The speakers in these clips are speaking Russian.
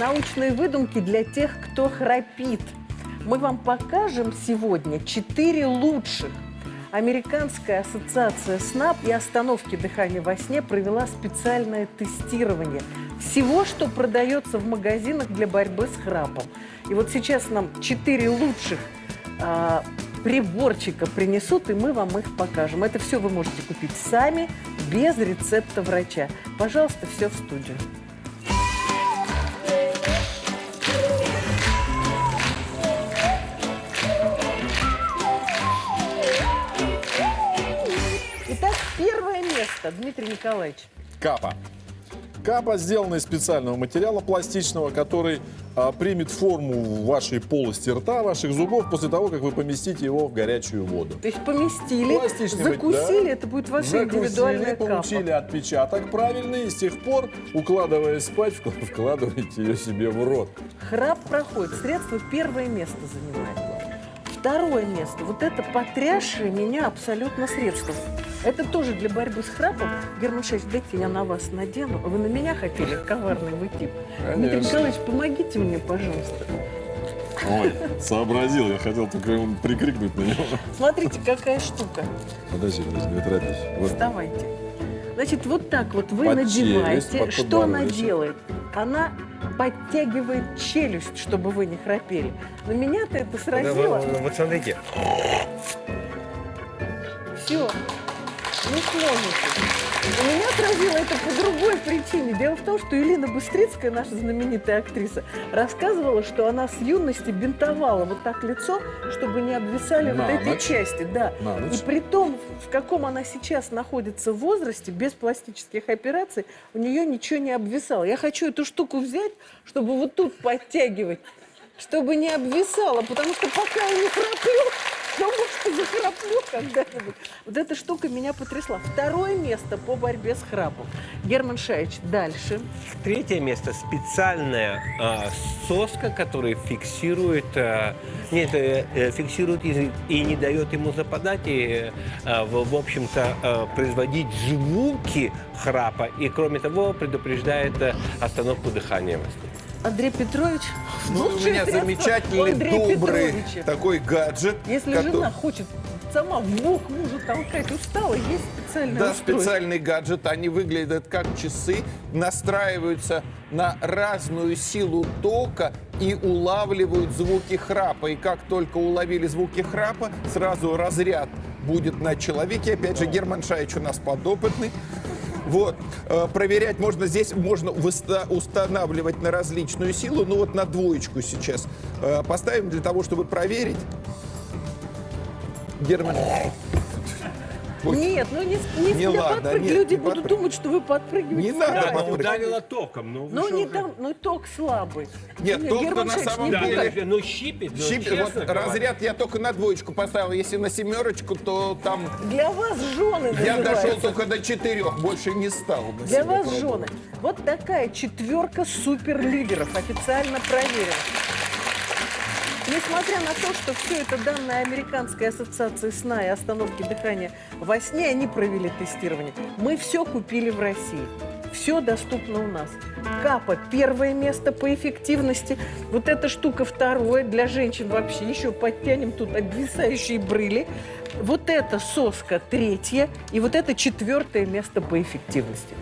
научные выдумки для тех, кто храпит. Мы вам покажем сегодня 4 лучших. Американская ассоциация сна и остановки дыхания во сне провела специальное тестирование всего, что продается в магазинах для борьбы с храпом. И вот сейчас нам 4 лучших приборчика принесут, и мы вам их покажем. Это все вы можете купить сами, без рецепта врача. Пожалуйста, все в студию. Итак, первое место, Дмитрий Николаевич. Капа. Капа сделана из специального материала пластичного, который примет форму вашей полости рта, ваших зубов, после того, как вы поместите его в горячую воду. То есть поместили, Пластичный, закусили, да. это будет ваша индивидуальная капа. Получили отпечаток правильный, и с тех пор, укладываясь спать, вкладываете ее себе в рот. Храп проходит. Средство первое место занимает. Второе место. Вот это потрясшее меня абсолютно средство. Это тоже для борьбы с храпом. Герман Шаевич, дайте я на вас надену. Вы на меня хотели? Коварный вы тип. Дмитрий Николаевич, помогите мне, пожалуйста. Ой, сообразил, я хотел только прикрикнуть на него. Смотрите, какая штука. Подожди, не торопись. Вот. Вставайте. Значит, вот так вот вы Под надеваете. челюсть, под Что она подбородочек. делает? Она подтягивает челюсть, чтобы вы не храпели. Но меня-то это сразило. Вот смотрите. Все. Не сможете. У меня отразило это по другой причине. Дело в том, что Элина Быстрицкая, наша знаменитая актриса, рассказывала, что она с юности бинтовала вот так лицо, чтобы не обвисали вот эти ночь. части. Да. На ночь. И при том, в каком она сейчас находится в возрасте, без пластических операций, у нее ничего не обвисало. Я хочу эту штуку взять, чтобы вот тут подтягивать, чтобы не обвисало, потому что пока я не храплю, то, может, захраплю когда-нибудь. Вот эта штука меня потрясла. Второе место по борьбе с храпом. Герман Шаевич, дальше. Третье место – специальная соска, которая фиксирует, фиксирует и не дает ему западать, и, в общем-то, производить звуки храпа, и, кроме того, предупреждает остановку дыхания во сне. Андрей Петрович. Ну, у лучшее меня средство замечательный, Андрея добрый Петровича. такой гаджет. Если жена хочет сама в бок мужа толкать, устала, есть специальное Да, устройство. специальный гаджет. Они выглядят как часы, настраиваются на разную силу тока и улавливают звуки храпа. И как только уловили звуки храпа, сразу разряд будет на человеке. Опять же, Герман Шаевич у нас подопытный. Вот, проверять можно здесь, можно устанавливать на различную силу. Ну вот на двоечку сейчас поставим для того, чтобы проверить. Герман. Ой. Нет, ну не ладно, подпрыгивать. нет, Люди не будут подпрыгивать. думать, что вы подпрыгиваете. Не надо сзади. подпрыгивать. Ударила током. Ну, не там, ну ток слабый. Нет, ток-то Герман на Шаевич, самом не деле- пугай. Ну, щипит, ну, Вот честно говоря. разряд я только на двоечку поставил. Если на семерочку, то там Для вас жены я дошел называется. только до 4, больше не стал. на Для себе вас пробовать. жены. Вот такая 4 суперлидеров, официально проверена. Несмотря на то, что все это данные Американской ассоциации сна и остановки дыхания во сне, они провели тестирование. Мы все купили в России. Все доступно у нас. Капа – первое место по эффективности. Вот эта штука второе. Для женщин вообще еще подтянем тут обвисающие брыли. Вот эта соска третье. И вот это 4 место по эффективности.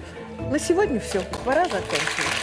На сегодня все. Пора заканчивать.